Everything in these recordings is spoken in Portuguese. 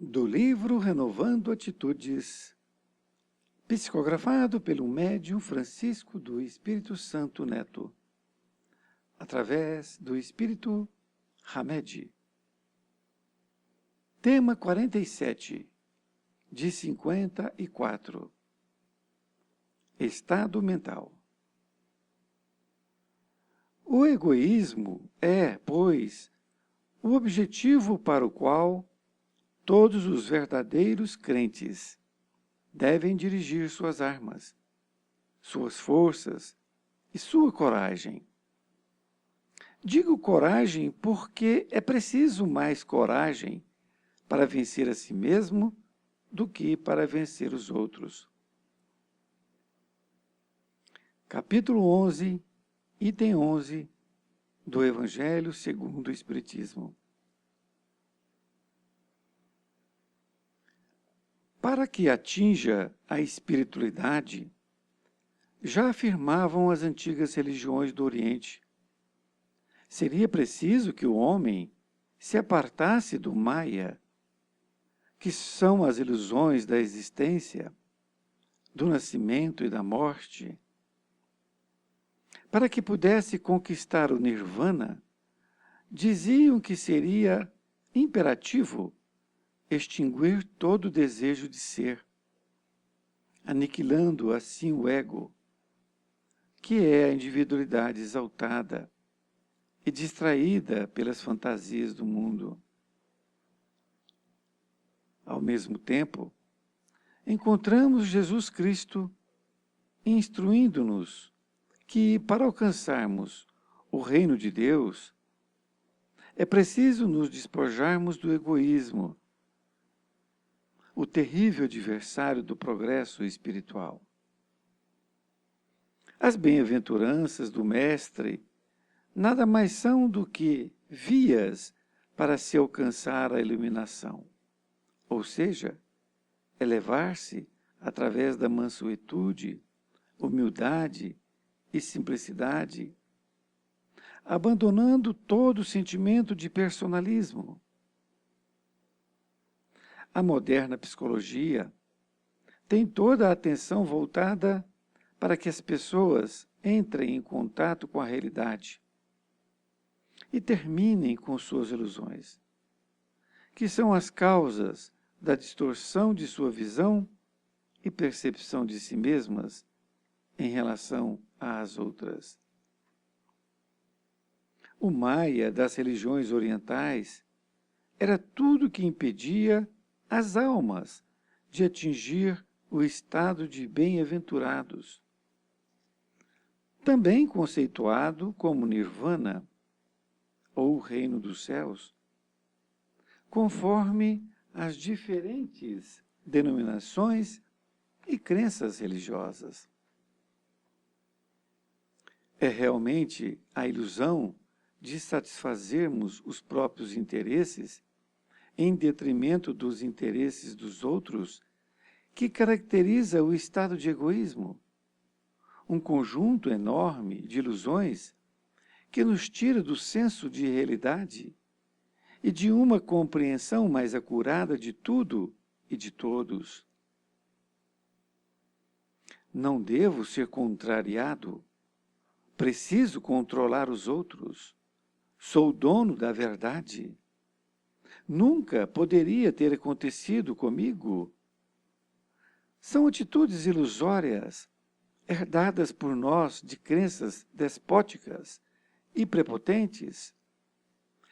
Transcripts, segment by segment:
Do livro Renovando Atitudes, psicografado pelo médium Francisco do Espírito Santo Neto, através do Espírito Hamed. Tema 47, de 54. Estado mental. O egoísmo é, pois, o objetivo para o qual todos os verdadeiros crentes devem dirigir suas armas, suas forças e sua coragem. Digo coragem porque é preciso mais coragem para vencer a si mesmo do que para vencer os outros. Capítulo 11, item 11 do Evangelho segundo o Espiritismo. Para que atinja a espiritualidade, já afirmavam as antigas religiões do Oriente, seria preciso que o homem se apartasse do Maya, que são as ilusões da existência, do nascimento e da morte. Para que pudesse conquistar o Nirvana, diziam que seria imperativo extinguir todo o desejo de ser, aniquilando assim o ego, que é a individualidade exaltada e distraída pelas fantasias do mundo. Ao mesmo tempo, encontramos Jesus Cristo instruindo-nos que, para alcançarmos o reino de Deus, é preciso nos despojarmos do egoísmo, o terrível adversário do progresso espiritual. As bem-aventuranças do Mestre nada mais são do que vias para se alcançar a iluminação, ou seja, elevar-se através da mansuetude, humildade e simplicidade, abandonando todo o sentimento de personalismo. A moderna psicologia tem toda a atenção voltada para que as pessoas entrem em contato com a realidade e terminem com suas ilusões, que são as causas da distorção de sua visão e percepção de si mesmas em relação às outras. O Maya das religiões orientais era tudo que impedia as almas de atingir o estado de bem-aventurados, também conceituado como Nirvana, ou o reino dos céus, conforme as diferentes denominações e crenças religiosas. É realmente a ilusão de satisfazermos os próprios interesses em detrimento dos interesses dos outros que caracteriza o estado de egoísmo, um conjunto enorme de ilusões que nos tira do senso de realidade e de uma compreensão mais acurada de tudo e de todos. Não devo ser contrariado, preciso controlar os outros, sou dono da verdade. Nunca poderia ter acontecido comigo. São atitudes ilusórias, herdadas por nós de crenças despóticas e prepotentes,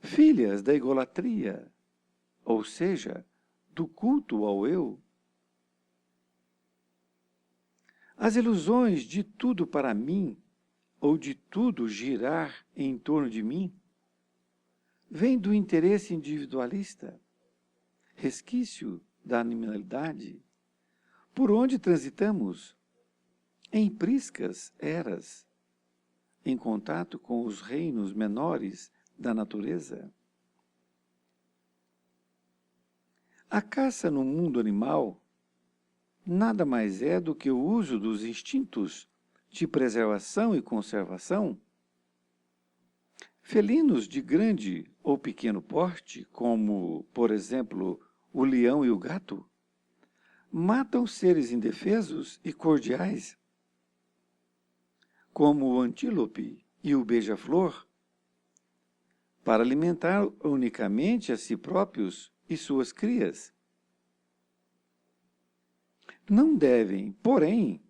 filhas da egolatria, ou seja, do culto ao eu. As ilusões de tudo para mim, ou de tudo girar em torno de mim, vêm do interesse individualista, resquício da animalidade, por onde transitamos, em priscas eras, em contato com os reinos menores da natureza. A caça no mundo animal nada mais é do que o uso dos instintos de preservação e conservação. Felinos de grande ou pequeno porte, como, por exemplo, o leão e o gato, matam seres indefesos e cordiais, como o antílope e o beija-flor, para alimentar unicamente a si próprios e suas crias. Não devem, porém,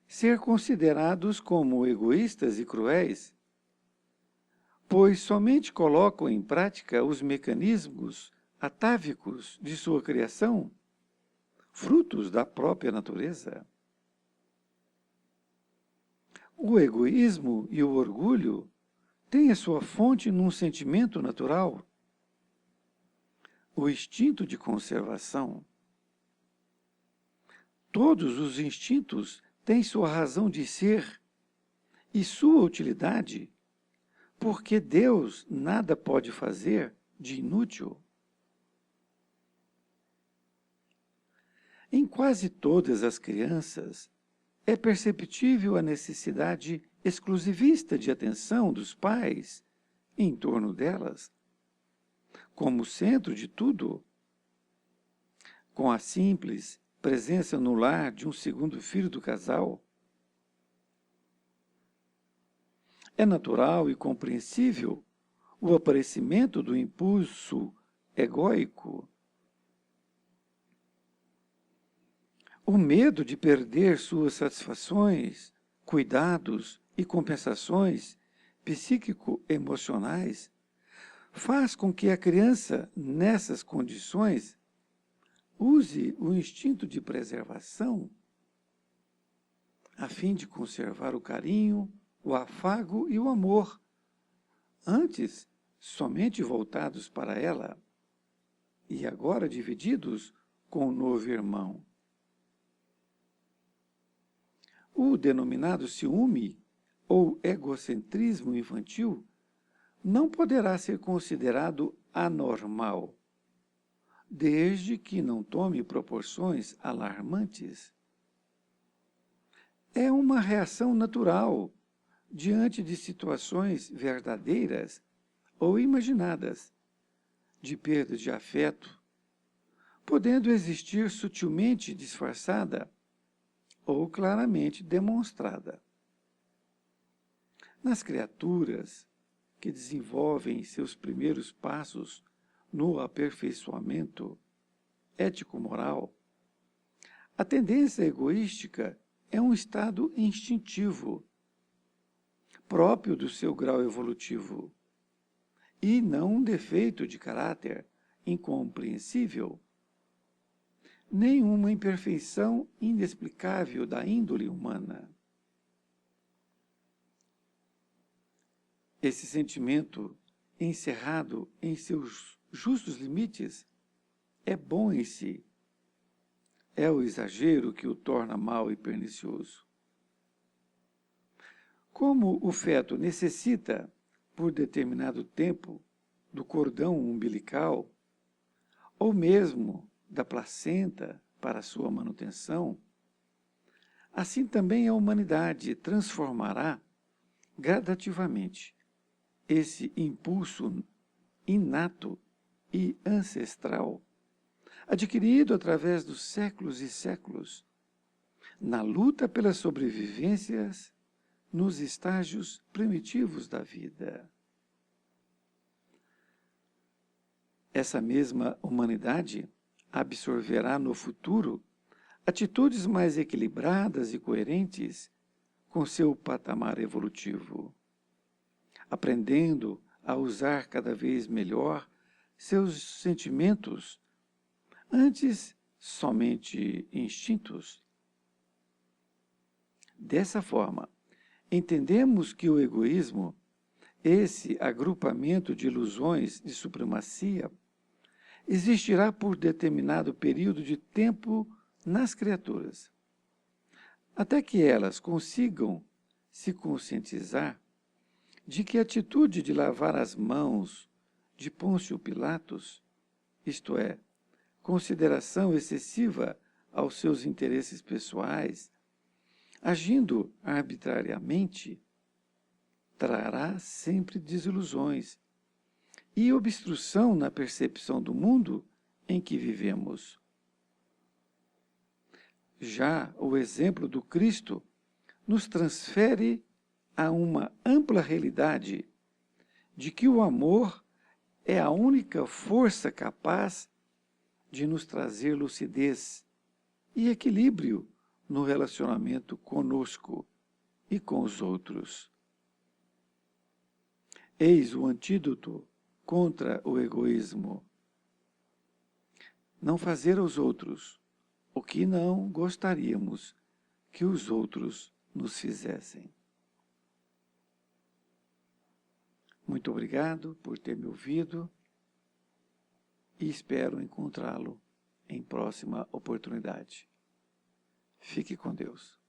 ser considerados como egoístas e cruéis, pois somente colocam em prática os mecanismos atávicos de sua criação, frutos da própria natureza. O egoísmo e o orgulho têm a sua fonte num sentimento natural, o instinto de conservação. Todos os instintos têm sua razão de ser e sua utilidade, porque Deus nada pode fazer de inútil. Em quase todas as crianças, é perceptível a necessidade exclusivista de atenção dos pais em torno delas, como centro de tudo. Com a simples presença no lar de um segundo filho do casal, é natural e compreensível o aparecimento do impulso egóico, o medo de perder suas satisfações, cuidados e compensações psíquico-emocionais faz com que a criança, nessas condições, use o instinto de preservação a fim de conservar o carinho, o afago e o amor, antes somente voltados para ela e agora divididos com o novo irmão. O denominado ciúme ou egocentrismo infantil não poderá ser considerado anormal, desde que não tome proporções alarmantes. É uma reação natural diante de situações verdadeiras ou imaginadas, de perda de afeto, podendo existir sutilmente disfarçada ou claramente demonstrada. Nas criaturas que desenvolvem seus primeiros passos no aperfeiçoamento ético-moral, a tendência egoística é um estado instintivo, próprio do seu grau evolutivo, e não um defeito de caráter incompreensível, nem uma imperfeição inexplicável da índole humana. Esse sentimento, encerrado em seus justos limites, é bom em si. É o exagero que o torna mau e pernicioso. Como o feto necessita, por determinado tempo, do cordão umbilical, ou mesmo da placenta para sua manutenção, assim também a humanidade transformará gradativamente esse impulso inato e ancestral, adquirido através dos séculos e séculos, na luta pelas sobrevivências nos estágios primitivos da vida. Essa mesma humanidade absorverá no futuro atitudes mais equilibradas e coerentes com seu patamar evolutivo, aprendendo a usar cada vez melhor seus sentimentos, antes somente instintos. Dessa forma, entendemos que o egoísmo, esse agrupamento de ilusões de supremacia, existirá por determinado período de tempo nas criaturas, até que elas consigam se conscientizar de que a atitude de lavar as mãos de Pôncio Pilatos, isto é, consideração excessiva aos seus interesses pessoais, agindo arbitrariamente, trará sempre desilusões e obstrução na percepção do mundo em que vivemos. Já o exemplo do Cristo nos transfere a uma ampla realidade de que o amor é a única força capaz de nos trazer lucidez e equilíbrio no relacionamento conosco e com os outros. Eis o antídoto contra o egoísmo. Não fazer aos outros o que não gostaríamos que os outros nos fizessem. Muito obrigado por ter me ouvido e espero encontrá-lo em próxima oportunidade. Fique com Deus.